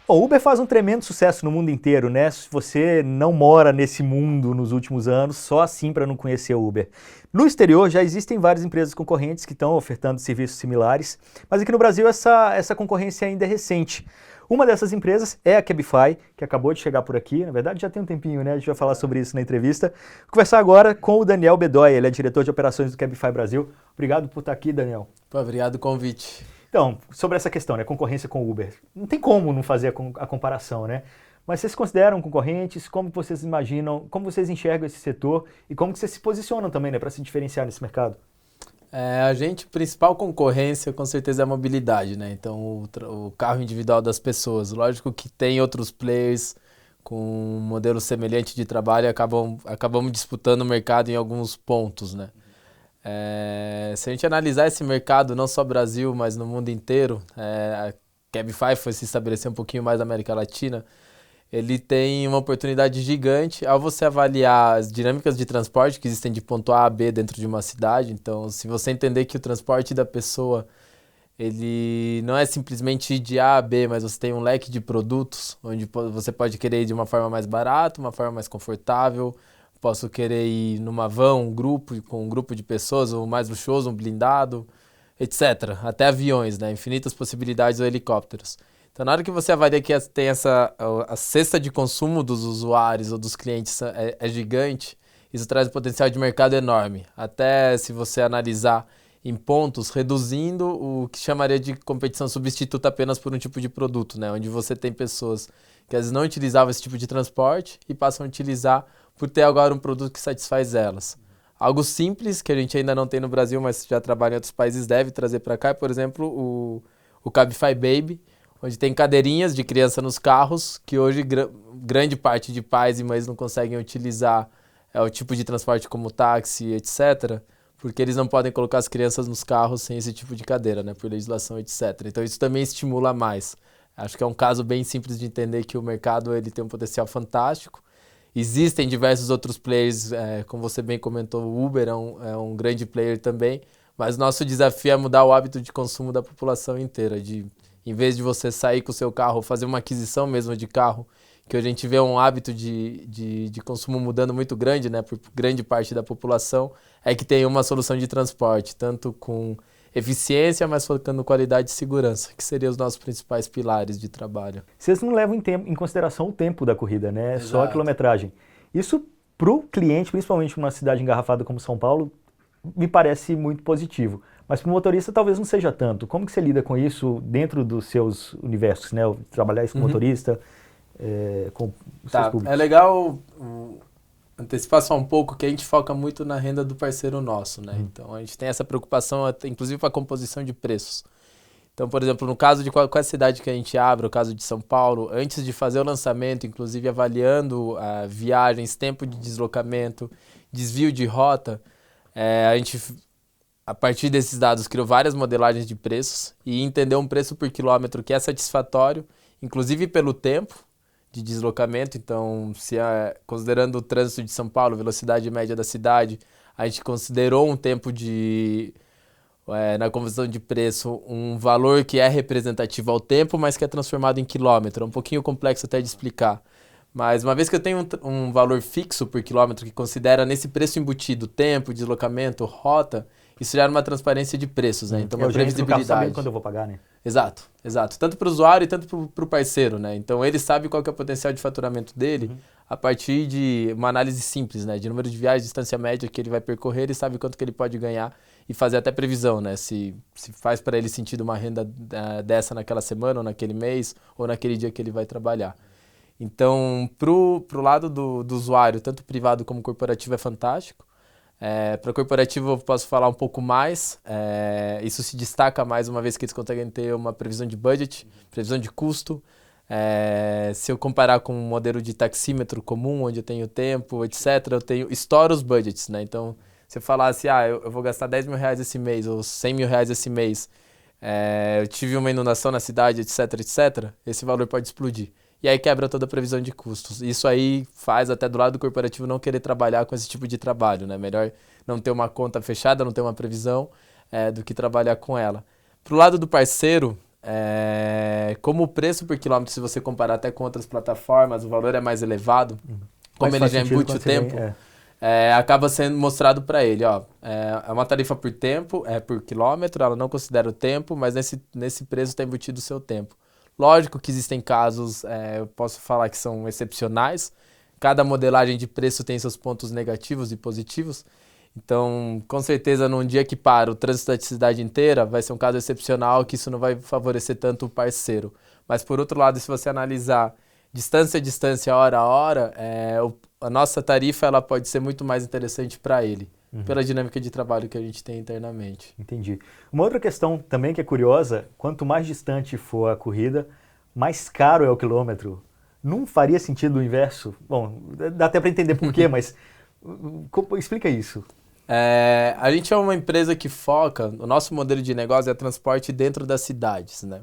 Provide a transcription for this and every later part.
O Uber faz um tremendo sucesso no mundo inteiro, né? Se você não mora nesse mundo nos últimos anos, só assim para não conhecer o Uber. No exterior já existem várias empresas concorrentes que estão ofertando serviços similares, mas aqui no Brasil essa concorrência ainda é recente. Uma dessas empresas é a Cabify, que acabou de chegar por aqui. Na verdade, já tem um tempinho, né? A gente vai falar sobre isso na entrevista. Vou conversar agora com o Daniel Bedoya, ele é diretor de operações do Cabify Brasil. Obrigado por estar aqui, Daniel. Pô, obrigado pelo convite. Então, sobre essa questão, né, concorrência com o Uber, não tem como não fazer a comparação, né? Mas vocês consideram concorrentes? Como vocês imaginam, como vocês enxergam esse setor e como que vocês se posicionam também, né, para se diferenciar nesse mercado? Principal concorrência com certeza é a mobilidade, né? Então, o carro individual das pessoas. Lógico que tem outros players com um modelo semelhante de trabalho e acabamos disputando o mercado em alguns pontos, né? Se a gente analisar esse mercado, não só Brasil, mas no mundo inteiro, a Cabify foi se estabelecer um pouquinho mais na América Latina, ele tem uma oportunidade gigante ao você avaliar as dinâmicas de transporte que existem de ponto A a B dentro de uma cidade. Então, se você entender que o transporte da pessoa ele não é simplesmente ir de A a B, mas você tem um leque de produtos, onde você pode querer ir de uma forma mais barata, uma forma mais confortável. Posso querer ir numa van, com um grupo de pessoas, ou mais luxuoso, um blindado, etc. Até aviões, né? Infinitas possibilidades ou helicópteros. Então, na hora que você avalia que tem a cesta de consumo dos usuários ou dos clientes é gigante, isso traz um potencial de mercado enorme. Até se você analisar em pontos, reduzindo o que chamaria de competição substituta apenas por um tipo de produto, né? Onde você tem pessoas que às vezes não utilizavam esse tipo de transporte e passam a utilizar por ter agora um produto que satisfaz elas. Algo simples, que a gente ainda não tem no Brasil, mas já trabalha em outros países, deve trazer para cá, é, por exemplo, o Cabify Baby, onde tem cadeirinhas de criança nos carros, que hoje grande parte de pais e mães não conseguem utilizar o tipo de transporte como táxi, etc., porque eles não podem colocar as crianças nos carros sem esse tipo de cadeira, né, por legislação, etc. Então isso também estimula mais. Acho que é um caso bem simples de entender que o mercado ele tem um potencial fantástico. Existem diversos outros players, como você bem comentou, o Uber é um grande player também, mas nosso desafio é mudar o hábito de consumo da população inteira, em vez de você sair com o seu carro, fazer uma aquisição mesmo de carro, que hoje a gente vê um hábito de consumo mudando muito grande, né, por grande parte da população, é que tem uma solução de transporte, tanto com eficiência, mas focando qualidade e segurança, que seriam os nossos principais pilares de trabalho. Vocês não levam em consideração o tempo da corrida, né? Só a Exato. quilometragem. Isso para o cliente, principalmente numa cidade engarrafada como São Paulo, me parece muito positivo. Mas para o motorista talvez não seja tanto. Como que você lida com isso dentro dos seus universos, né? Trabalhar isso com motorista, com os seus Tá, é públicos? legal antecipar só um pouco que a gente foca muito na renda do parceiro nosso, né? Então a gente tem essa preocupação, inclusive com a composição de preços. Então, por exemplo, no caso de qualquer cidade que a gente abra, o caso de São Paulo, antes de fazer o lançamento, inclusive avaliando viagens, tempo de deslocamento, desvio de rota, a gente, a partir desses dados, criou várias modelagens de preços e entendeu um preço por quilômetro que é satisfatório, inclusive pelo tempo de deslocamento. Então, considerando o trânsito de São Paulo, velocidade média da cidade, a gente considerou um tempo na conversão de preço, um valor que é representativo ao tempo, mas que é transformado em quilômetro. É um pouquinho complexo até de explicar. Mas uma vez que eu tenho um valor fixo por quilômetro que considera nesse preço embutido tempo, deslocamento, rota, isso gera uma transparência de preços, né? Então, uma Eu já entro no carro sabendo previsibilidade. quando eu vou pagar, né? Exato, exato. Tanto para o usuário e tanto para o parceiro, né? Então ele sabe qual que é o potencial de faturamento dele a partir de uma análise simples, né? De número de viagens, distância média que ele vai percorrer, ele sabe quanto que ele pode ganhar e fazer até previsão, né? Se faz para ele sentido uma renda dessa naquela semana, ou naquele mês, ou naquele dia que ele vai trabalhar. Então, pro lado do usuário, tanto privado como corporativo, é fantástico. Para corporativo eu posso falar um pouco mais, isso se destaca mais uma vez que eles conseguem ter uma previsão de budget, previsão de custo. Se eu comparar com um modelo de taxímetro comum, onde eu tenho tempo, etc., estouro os budgets, né? Então, se eu falar assim, eu vou gastar 10 mil reais esse mês, ou 100 mil reais esse mês, eu tive uma inundação na cidade, etc., etc., esse valor pode explodir. E aí quebra toda a previsão de custos. Isso aí faz até do lado do corporativo não querer trabalhar com esse tipo de trabalho, né? Melhor não ter uma conta fechada, não ter uma previsão, do que trabalhar com ela. Pro lado do parceiro, como o preço por quilômetro, se você comparar até com outras plataformas, o valor é mais elevado, como Mas ele faz já sentido embute o quando você vem, tempo, acaba sendo mostrado para ele, ó, é uma tarifa por tempo, é por quilômetro, ela não considera o tempo, mas nesse preço está embutido o seu tempo. Lógico que existem casos, eu posso falar que são excepcionais, cada modelagem de preço tem seus pontos negativos e positivos, então, com certeza, num dia que para o trânsito da cidade inteira, vai ser um caso excepcional que isso não vai favorecer tanto o parceiro. Mas, por outro lado, se você analisar distância a distância, hora a hora, a nossa tarifa ela pode ser muito mais interessante para ele, pela dinâmica de trabalho que a gente tem internamente. Entendi. Uma outra questão também que é curiosa, quanto mais distante for a corrida, mais caro é o quilômetro. Não faria sentido o inverso? Bom, dá até para entender por quê, mas explica isso. A gente é uma empresa que foca, o nosso modelo de negócio é transporte dentro das cidades, né?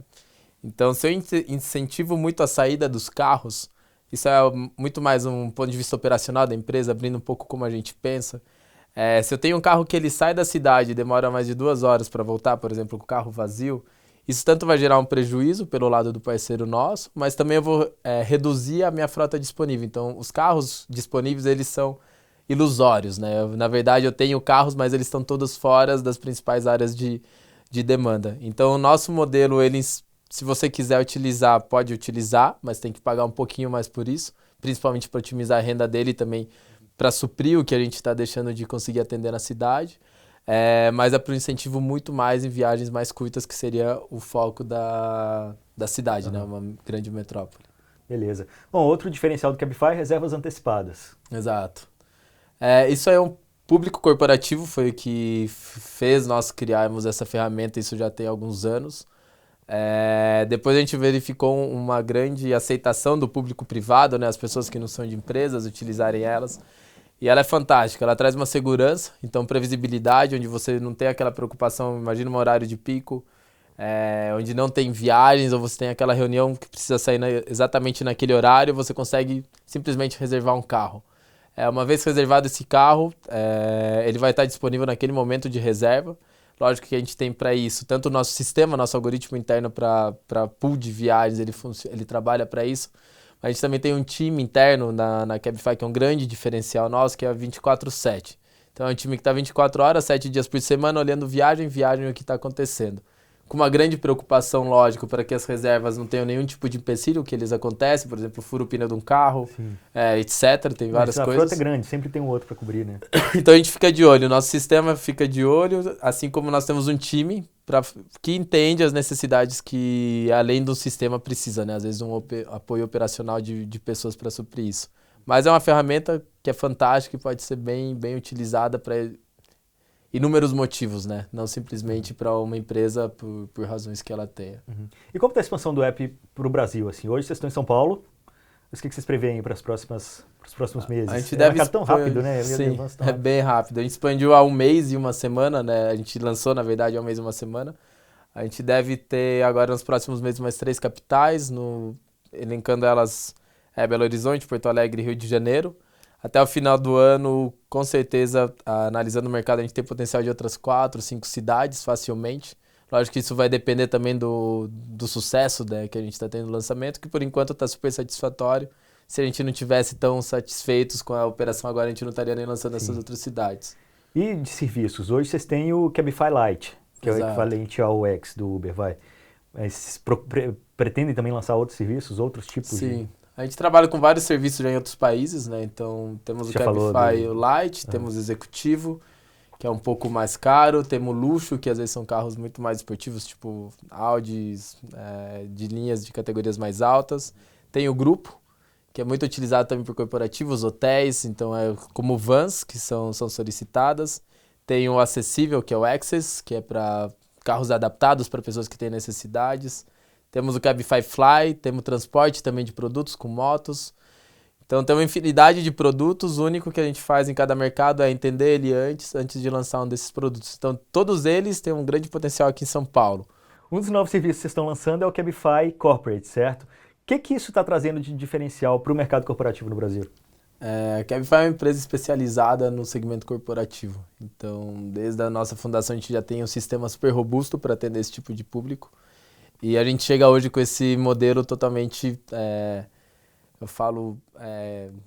Então, se eu incentivo muito a saída dos carros, isso é muito mais um ponto de vista operacional da empresa, abrindo um pouco como a gente pensa. Se eu tenho um carro que ele sai da cidade e demora mais de 2 horas para voltar, por exemplo, com o carro vazio, isso tanto vai gerar um prejuízo pelo lado do parceiro nosso, mas também eu vou reduzir a minha frota disponível. Então, os carros disponíveis, eles são ilusórios, né? Na verdade, eu tenho carros, mas eles estão todos fora das principais áreas de demanda. Então, o nosso modelo, se você quiser utilizar, pode utilizar, mas tem que pagar um pouquinho mais por isso, principalmente para otimizar a renda dele e também para suprir o que a gente está deixando de conseguir atender na cidade. Mas é para um incentivo muito mais em viagens mais curtas, que seria o foco da cidade, né? Uma grande metrópole. Beleza. Bom, outro diferencial do Cabify é reservas antecipadas. Exato. Isso é um público corporativo, foi o que fez nós criarmos essa ferramenta, isso já tem alguns anos. Depois a gente verificou uma grande aceitação do público privado, né, as pessoas que não são de empresas utilizarem elas. E ela é fantástica, ela traz uma segurança, então previsibilidade, onde você não tem aquela preocupação, imagina um horário de pico, onde não tem viagens, ou você tem aquela reunião que precisa sair exatamente naquele horário, você consegue simplesmente reservar um carro. Uma vez reservado esse carro, ele vai estar disponível naquele momento de reserva. Lógico que a gente tem para isso, tanto o nosso sistema, nosso algoritmo interno para pool de viagens, ele trabalha para isso. Mas a gente também tem um time interno na Cabify, que é um grande diferencial nosso, que é 24/7. Então é um time que está 24 horas, 7 dias por semana, olhando viagem e o que está acontecendo. Com uma grande preocupação, lógico, para que as reservas não tenham nenhum tipo de empecilho que eles acontecem, por exemplo, fura o pneu de um carro, etc. Tem várias coisas. A frota é grande, sempre tem um outro para cobrir, né? Então a gente fica de olho, o nosso sistema fica de olho, assim como nós temos um time que entende as necessidades que, além do sistema, precisa, né? Às vezes um apoio operacional de pessoas para suprir isso. Mas é uma ferramenta que é fantástica e pode ser bem, bem utilizada para inúmeros motivos, né? Não simplesmente para uma empresa por razões que ela tenha. E como está a expansão do app para o Brasil? Assim? Hoje vocês estão em São Paulo, mas o que vocês preveem para os próximos meses? A gente deve tão rápido, né? Sim, é bem rápido. A gente expandiu há 1 mês e 1 semana, né? A gente lançou, na verdade, há 1 mês e 1 semana. A gente deve ter agora nos próximos meses mais 3 capitais, elencando elas Belo Horizonte, Porto Alegre e Rio de Janeiro. Até o final do ano, com certeza, analisando o mercado, a gente tem potencial de outras 4, 5 cidades facilmente. Lógico que isso vai depender também do sucesso, né, que a gente está tendo no lançamento, que por enquanto está super satisfatório. Se a gente não tivesse tão satisfeitos com a operação agora, a gente não estaria nem lançando essas outras cidades. E de serviços? Hoje vocês têm o Cabify Lite, que é o equivalente ao X do Uber, vai. Mas pretendem também lançar outros serviços, outros tipos? Sim. A gente trabalha com vários serviços já em outros países, né? Então temos o Cabify Lite, temos o Executivo, que é um pouco mais caro, temos o Luxo, que às vezes são carros muito mais esportivos, tipo Audis, de linhas de categorias mais altas. Tem o Grupo, que é muito utilizado também por corporativos, hotéis, então como vans, que são solicitadas. Tem o Acessível, que é o Access, que é para carros adaptados para pessoas que têm necessidades. Temos o Cabify Fly, temos transporte também de produtos com motos. Então tem uma infinidade de produtos, o único que a gente faz em cada mercado é entender ele antes de lançar um desses produtos. Então todos eles têm um grande potencial aqui em São Paulo. Um dos novos serviços que vocês estão lançando é o Cabify Corporate, certo? O que isso está trazendo de diferencial para o mercado corporativo no Brasil? A Cabify é uma empresa especializada no segmento corporativo. Então, desde a nossa fundação, a gente já tem um sistema super robusto para atender esse tipo de público. E a gente chega hoje com esse modelo totalmente, eu falo,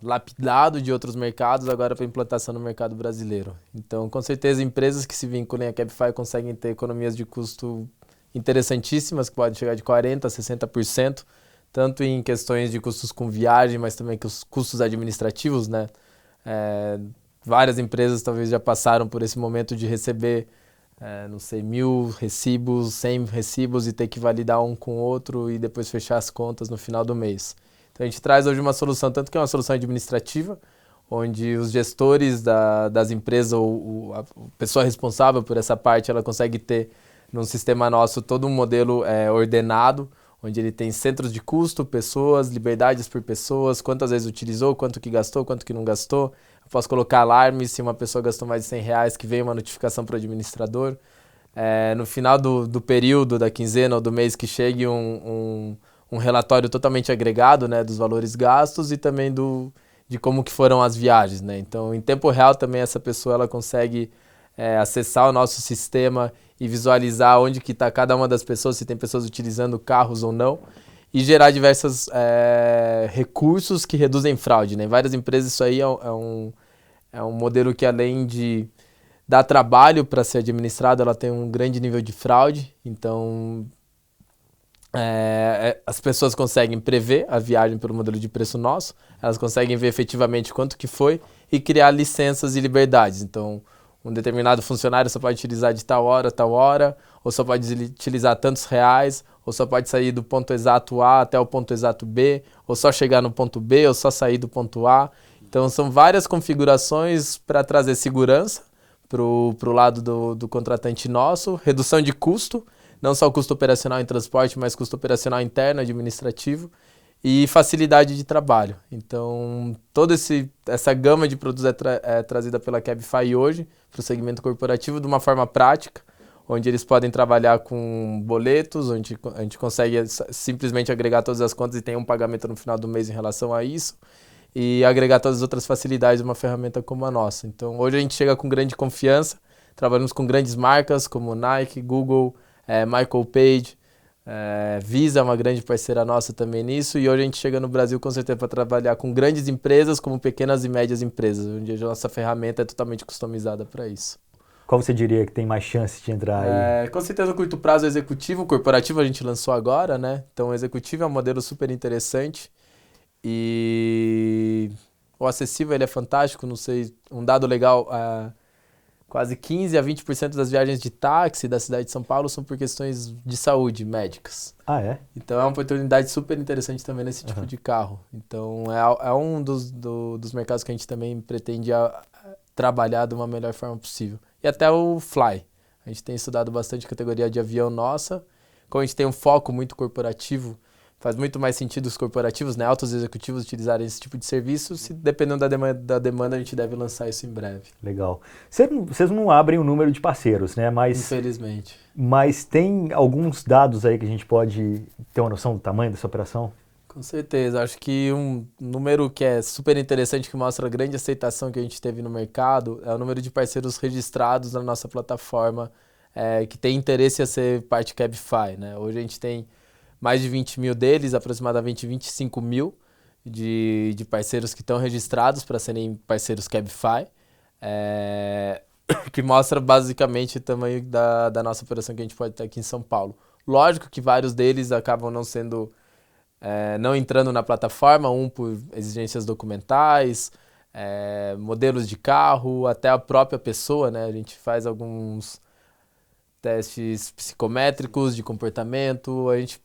lapidado de outros mercados, agora para implantação no mercado brasileiro. Então, com certeza, empresas que se vinculem à Cabify conseguem ter economias de custo interessantíssimas, que podem chegar de 40% a 60%, tanto em questões de custos com viagem, mas também com os custos administrativos, né? Várias empresas talvez já passaram por esse momento de receber, não sei, 1.000 recibos, 100 recibos e ter que validar um com o outro e depois fechar as contas no final do mês. Então a gente traz hoje uma solução, tanto que é uma solução administrativa, onde os gestores das empresas ou a pessoa responsável por essa parte, ela consegue ter num sistema nosso todo um modelo ordenado, onde ele tem centros de custo, pessoas, liberdades por pessoas, quantas vezes utilizou, quanto que gastou, quanto que não gastou. Eu posso colocar alarmes se uma pessoa gastou mais de R$ 100, que vem uma notificação para o administrador. No final do período, da quinzena ou do mês, que chegue um relatório totalmente agregado, né, dos valores gastos e também de como que foram as viagens, né? Então, em tempo real também essa pessoa ela consegue acessar o nosso sistema e visualizar onde que está cada uma das pessoas, se tem pessoas utilizando carros ou não, e gerar diversos recursos que reduzem fraude, né? Em várias empresas isso aí é um modelo que, além de dar trabalho para ser administrado, ela tem um grande nível de fraude. Então as pessoas conseguem prever a viagem pelo modelo de preço nosso, elas conseguem ver efetivamente quanto que foi e criar licenças e liberdades. Então, um determinado funcionário só pode utilizar de tal hora, ou só pode utilizar tantos reais, ou só pode sair do ponto exato A até o ponto exato B, ou só chegar no ponto B, ou só sair do ponto A. Então, são várias configurações para trazer segurança para o lado do contratante nosso, redução de custo, não só o custo operacional em transporte, mas custo operacional interno, administrativo, e facilidade de trabalho. Então, toda essa gama de produtos é trazida pela Cabify hoje para o segmento corporativo de uma forma prática, onde eles podem trabalhar com boletos, onde a gente consegue simplesmente agregar todas as contas e tem um pagamento no final do mês em relação a isso, e agregar todas as outras facilidades de uma ferramenta como a nossa. Então, hoje a gente chega com grande confiança, trabalhamos com grandes marcas como Nike, Google, Michael Page, Visa é uma grande parceira nossa também nisso, e hoje a gente chega no Brasil com certeza para trabalhar com grandes empresas como pequenas e médias empresas, onde a nossa ferramenta é totalmente customizada para isso. Qual você diria que tem mais chance de entrar aí? Com certeza no curto prazo executivo, o corporativo a gente lançou agora, né? Então o executivo é um modelo super interessante e o acessível ele é fantástico, não sei, um dado legal, quase 15% a 20% das viagens de táxi da cidade de São Paulo são por questões de saúde, médicas. Ah, é? Então é uma oportunidade super interessante também nesse tipo de carro. Então é um dos mercados que a gente também pretende trabalhar de uma melhor forma possível. E até o Fly. A gente tem estudado bastante a categoria de avião nossa. Como a gente tem um foco muito corporativo, faz muito mais sentido os corporativos, né, altos executivos utilizarem esse tipo de serviço. Se dependendo da demanda, a gente deve lançar isso em breve. Legal. Vocês não abrem o número de parceiros, né? Infelizmente. Mas tem alguns dados aí que a gente pode ter uma noção do tamanho dessa operação? Com certeza. Acho que um número que é super interessante, que mostra a grande aceitação que a gente teve no mercado, é o número de parceiros registrados na nossa plataforma que tem interesse a ser parte Cabify, né? Hoje a gente tem mais de 20 mil deles, aproximadamente 25 mil de parceiros que estão registrados para serem parceiros Cabify, que mostra basicamente o tamanho da nossa operação que a gente pode ter aqui em São Paulo. Lógico que vários deles acabam não entrando na plataforma, por exigências documentais, modelos de carro, até a própria pessoa, né? A gente faz alguns testes psicométricos de comportamento, a gente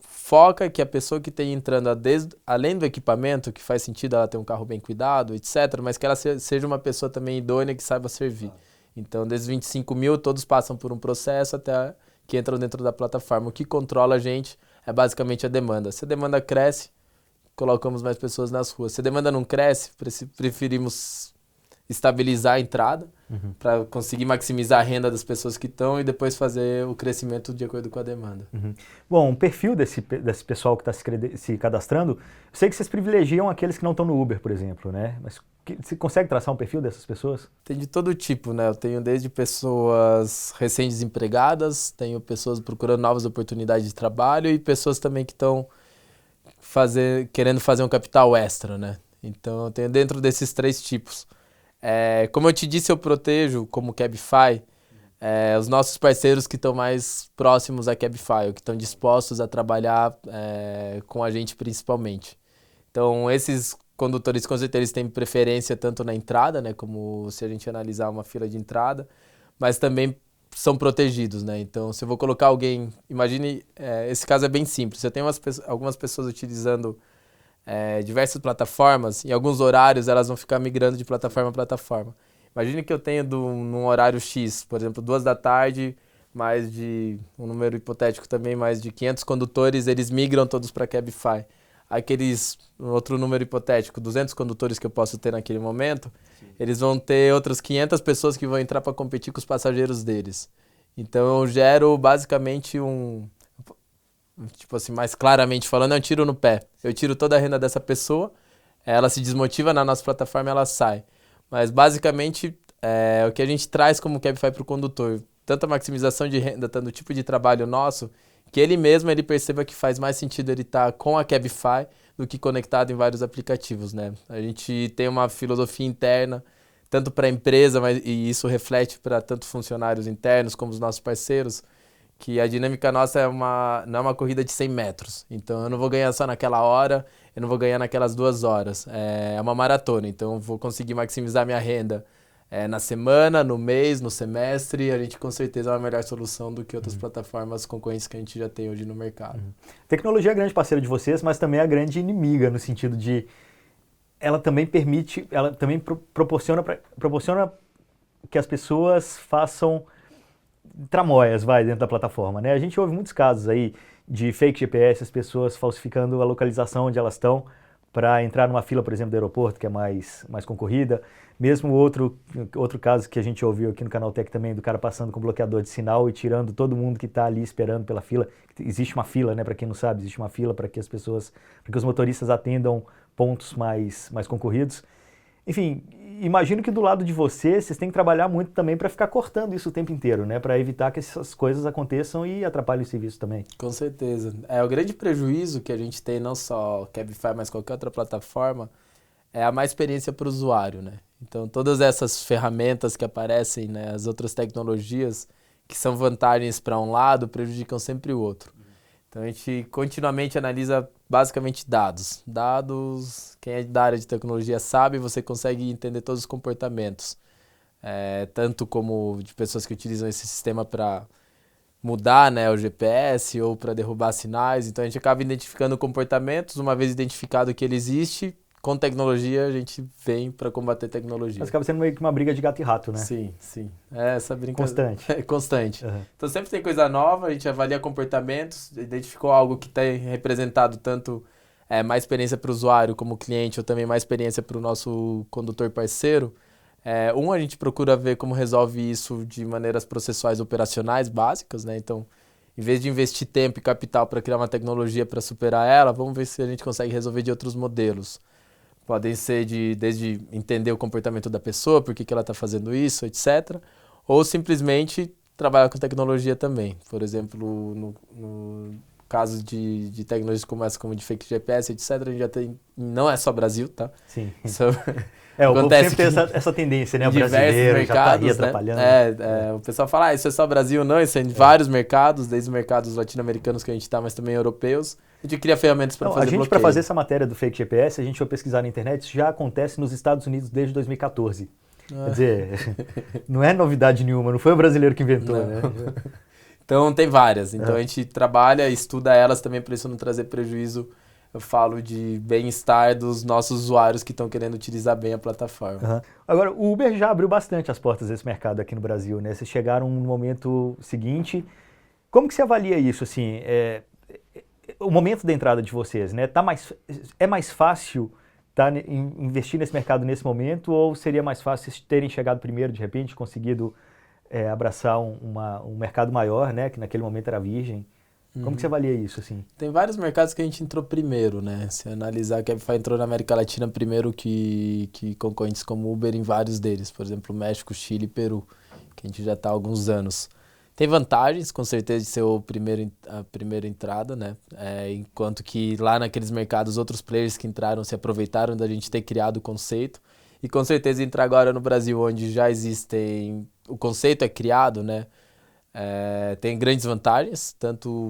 foca que a pessoa que tem entrando, além do equipamento, que faz sentido ela ter um carro bem cuidado, etc., mas que ela seja uma pessoa também idônea que saiba servir. Então, desses 25 mil, todos passam por um processo até que entram dentro da plataforma. O que controla a gente é basicamente a demanda. Se a demanda cresce, colocamos mais pessoas nas ruas. Se a demanda não cresce, preferimos estabilizar a entrada, para conseguir maximizar a renda das pessoas que estão e depois fazer o crescimento de acordo com a demanda. Bom, o perfil desse pessoal que está se cadastrando, eu sei que vocês privilegiam aqueles que não estão no Uber, por exemplo, né? Mas você consegue traçar um perfil dessas pessoas? Tem de todo tipo, né? Eu tenho desde pessoas recém-desempregadas, tenho pessoas procurando novas oportunidades de trabalho e pessoas também que estão querendo fazer um capital extra, né? Então, eu tenho dentro desses 3 tipos. Como eu te disse, eu protejo, como Cabify, os nossos parceiros que estão mais próximos a Cabify, ou que estão dispostos a trabalhar com a gente principalmente. Então, esses condutores, com certeza, eles têm preferência tanto na entrada, né, como se a gente analisar uma fila de entrada, mas também são protegidos, né? Então, se eu vou colocar alguém, imagine, esse caso é bem simples. Eu tenho algumas pessoas utilizando diversas plataformas, em alguns horários elas vão ficar migrando de plataforma a plataforma. Imagine que eu tenho num horário X, por exemplo, 2 da tarde, mais de, um número hipotético também, mais de 500 condutores, eles migram todos para Cabify. Outro número hipotético, 200 condutores que eu posso ter naquele momento, eles vão ter outras 500 pessoas que vão entrar para competir com os passageiros deles. Então eu gero basicamente tipo assim, mais claramente falando, é um tiro no pé. Eu tiro toda a renda dessa pessoa, ela se desmotiva na nossa plataforma e ela sai. Mas basicamente o que a gente traz como Cabify para o condutor, tanto a maximização de renda, tanto o tipo de trabalho nosso, que ele mesmo ele perceba que faz mais sentido ele estar com a Cabify do que conectado em vários aplicativos, né? A gente tem uma filosofia interna, tanto para a empresa, e isso reflete para tanto funcionários internos como os nossos parceiros, que a dinâmica nossa não é uma corrida de 100 metros. Então, eu não vou ganhar só naquela hora, eu não vou ganhar naquelas 2 horas. É uma maratona, então eu vou conseguir maximizar minha renda na semana, no mês, no semestre. E a gente, com certeza, é uma melhor solução do que outras plataformas concorrentes que a gente já tem hoje no mercado. Tecnologia é a grande parceira de vocês, mas também é a grande inimiga, no sentido de ela também proporciona que as pessoas façam tramóias, dentro da plataforma, né? A gente ouve muitos casos aí de fake GPS, as pessoas falsificando a localização onde elas estão para entrar numa fila, por exemplo, do aeroporto, que é mais concorrida. Mesmo outro caso que a gente ouviu aqui no Canaltech também, do cara passando com bloqueador de sinal e tirando todo mundo que está ali esperando pela fila. Existe uma fila, né? Para quem não sabe, existe uma fila para que os motoristas atendam pontos mais concorridos. Enfim, imagino que do lado de vocês têm que trabalhar muito também para ficar cortando isso o tempo inteiro, né? Para evitar que essas coisas aconteçam e atrapalhem o serviço também. Com certeza. O grande prejuízo que a gente tem, não só Cabify, mas qualquer outra plataforma, é a má experiência para o usuário, né? Então, todas essas ferramentas que aparecem, né, as outras tecnologias, que são vantagens para um lado, prejudicam sempre o outro. Então, a gente continuamente analisa basicamente dados. Dados, quem é da área de tecnologia sabe, você consegue entender todos os comportamentos. Tanto como de pessoas que utilizam esse sistema para mudar, né, o GPS ou para derrubar sinais. Então, a gente acaba identificando comportamentos. Uma vez identificado que ele existe, com tecnologia, a gente vem para combater tecnologia. Mas acaba sendo meio que uma briga de gato e rato, né? Sim, sim. Essa brincadeira. Constante. É constante. Uhum. Então sempre tem coisa nova, a gente avalia comportamentos, identificou algo que tem representado tanto mais experiência para o usuário como cliente, ou também mais experiência para o nosso condutor parceiro. A gente procura ver como resolve isso de maneiras processuais operacionais básicas, né? Então, em vez de investir tempo e capital para criar uma tecnologia para superar ela, vamos ver se a gente consegue resolver de outros modelos. Podem ser desde entender o comportamento da pessoa, por que ela está fazendo isso, etc. Ou simplesmente trabalhar com tecnologia também. Por exemplo, no caso de tecnologias como essa, como de fake GPS, etc., a gente já tem... Não é só Brasil, tá? Sim. O povo sempre tem essa tendência, né? O brasileiro mercados, já tá aí atrapalhando. O pessoal fala, isso é só Brasil, não, isso é em vários mercados, desde os mercados latino-americanos que a gente está, mas também europeus. A gente cria ferramentas para fazer bloqueio. Para fazer essa matéria do fake GPS, a gente foi pesquisar na internet, isso já acontece nos Estados Unidos desde 2014. Quer dizer, não é novidade nenhuma, não foi o brasileiro que inventou, né? Então tem várias, então a gente trabalha e estuda elas também para isso não trazer prejuízo. Eu falo de bem-estar dos nossos usuários que estão querendo utilizar bem a plataforma. Uhum. Agora, o Uber já abriu bastante as portas desse mercado aqui no Brasil, né? Vocês chegaram no momento seguinte. Como que você avalia isso, assim? O momento da entrada de vocês, né? É mais fácil investir nesse mercado nesse momento, ou seria mais fácil vocês terem chegado primeiro, de repente, conseguido abraçar um mercado maior, né, que naquele momento era virgem? Como que você avalia isso, assim? Tem vários mercados que a gente entrou primeiro, né? Se analisar, a Cabify entrou na América Latina primeiro que concorrentes como Uber em vários deles. Por exemplo, México, Chile e Peru, que a gente já está há alguns anos. Tem vantagens, com certeza, de ser a primeira entrada, né? Enquanto que lá naqueles mercados, outros players que entraram se aproveitaram da gente ter criado o conceito. E com certeza entrar agora no Brasil, onde já existem... O conceito é criado, né? Tem grandes vantagens,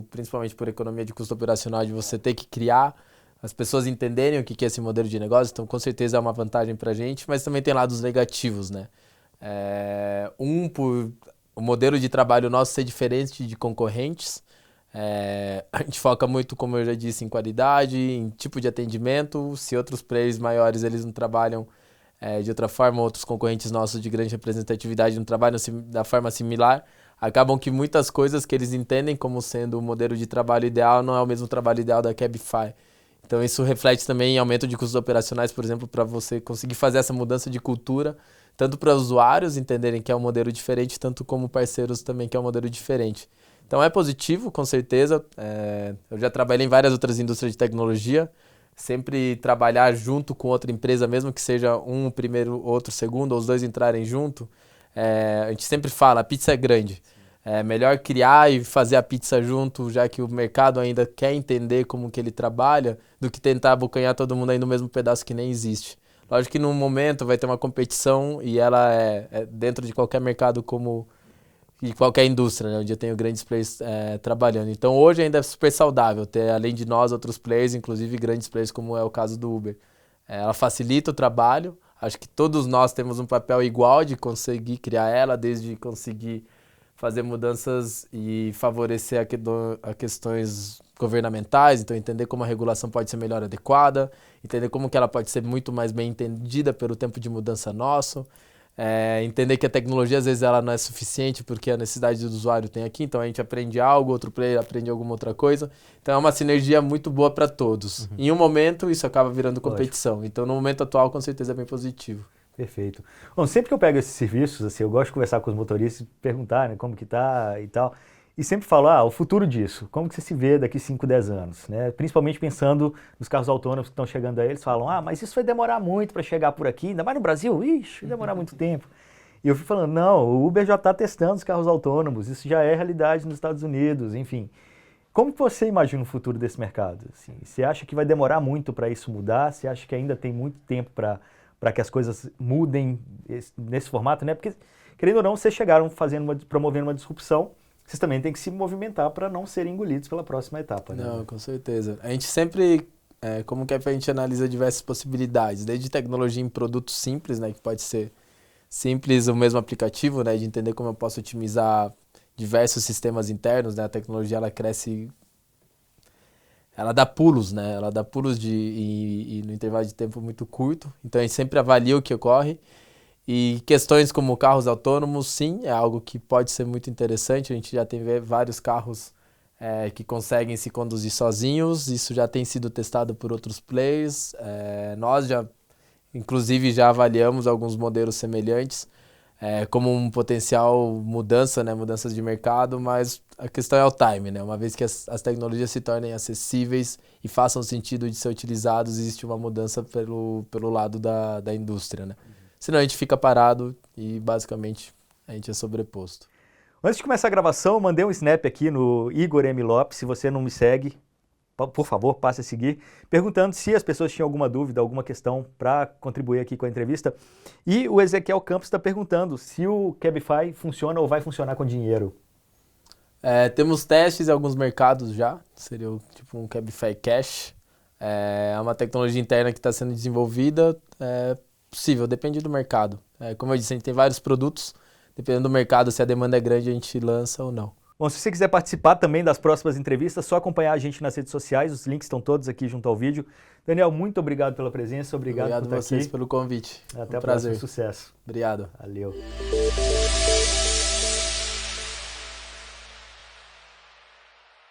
principalmente por economia de custo operacional, de você ter que criar, as pessoas entenderem o que é esse modelo de negócio, então com certeza é uma vantagem para a gente, mas também tem lados negativos, né? Por o modelo de trabalho nosso ser diferente de concorrentes, a gente foca muito, como eu já disse, em qualidade, em tipo de atendimento. Se outros players maiores eles não trabalham de outra forma, outros concorrentes nossos de grande representatividade não trabalham da forma similar, acabam que muitas coisas que eles entendem como sendo o modelo de trabalho ideal não é o mesmo trabalho ideal da Cabify. Então isso reflete também em aumento de custos operacionais, por exemplo, para você conseguir fazer essa mudança de cultura, tanto para usuários entenderem que é um modelo diferente, tanto como parceiros também que é um modelo diferente. Então é positivo, com certeza. Eu já trabalhei em várias outras indústrias de tecnologia, sempre trabalhar junto com outra empresa, mesmo que seja um primeiro, outro segundo, ou os dois entrarem junto, a gente sempre fala, a pizza é grande. É melhor criar e fazer a pizza junto, já que o mercado ainda quer entender como que ele trabalha, do que tentar abocanhar todo mundo aí no mesmo pedaço que nem existe. Lógico que num momento vai ter uma competição e ela é dentro de qualquer mercado como de qualquer indústria, né, onde eu tenho grandes players trabalhando. Então hoje ainda é super saudável ter, além de nós, outros players, inclusive grandes players como é o caso do Uber. Ela facilita o trabalho, acho que todos nós temos um papel igual de conseguir criar ela, desde conseguir fazer mudanças e favorecer a questões governamentais, então entender como a regulação pode ser melhor adequada, entender como que ela pode ser muito mais bem entendida pelo tempo de mudança nosso, entender que a tecnologia às vezes ela não é suficiente porque a necessidade do usuário tem aqui, então a gente aprende algo, outro player aprende alguma outra coisa, então é uma sinergia muito boa para todos. Em um momento isso acaba virando competição, então no momento atual com certeza é bem positivo. Perfeito. Bom, sempre que eu pego esses serviços, assim, eu gosto de conversar com os motoristas, perguntar, né, como que tá e tal, e sempre falo, o futuro disso, como que você se vê daqui 5, 10 anos, né? Principalmente pensando nos carros autônomos que estão chegando aí, eles falam, mas isso vai demorar muito para chegar por aqui, ainda mais no Brasil, vai demorar muito tempo. E eu fui falando, não, o Uber já está testando os carros autônomos, isso já é realidade nos Estados Unidos, enfim. Como que você imagina o futuro desse mercado? Assim, você acha que vai demorar muito para isso mudar? Você acha que ainda tem muito tempo para que as coisas mudem nesse formato, né? Porque, querendo ou não, vocês chegaram promovendo uma disrupção, vocês também têm que se movimentar para não serem engolidos pela próxima etapa, né? Não, com certeza. A gente sempre, como que a gente analisa diversas possibilidades, desde tecnologia em produtos simples, né, que pode ser simples o mesmo aplicativo, né, de entender como eu posso otimizar diversos sistemas internos, né? A tecnologia ela cresce, ela dá pulos, né? Ela dá pulos e no intervalo de tempo muito curto. Então a gente sempre avalia o que ocorre. E questões como carros autônomos, sim, é algo que pode ser muito interessante. A gente já tem vários carros que conseguem se conduzir sozinhos. Isso já tem sido testado por outros players. Nós inclusive, já avaliamos alguns modelos semelhantes como um potencial mudança, né, mudanças de mercado, mas a questão é o time, né? Uma vez que as tecnologias se tornem acessíveis e façam sentido de ser utilizados, existe uma mudança pelo lado da indústria, né? Senão a gente fica parado e basicamente a gente é sobreposto. Antes de começar a gravação, eu mandei um snap aqui no Igor M. Lopes, se você não me segue, por favor, passe a seguir, perguntando se as pessoas tinham alguma dúvida, alguma questão para contribuir aqui com a entrevista. E o Ezequiel Campos está perguntando se o Cabify funciona ou vai funcionar com dinheiro. Temos testes em alguns mercados já, seria tipo um Cabify Cash. É uma tecnologia interna que está sendo desenvolvida, possível, depende do mercado. Como eu disse, a gente tem vários produtos, dependendo do mercado, se a demanda é grande, a gente lança ou não. Bom, se você quiser participar também das próximas entrevistas, é só acompanhar a gente nas redes sociais, os links estão todos aqui junto ao vídeo. Daniel, muito obrigado pela presença, obrigado por estar aqui. Obrigado a vocês pelo convite. Até a próxima, sucesso. Obrigado. Valeu.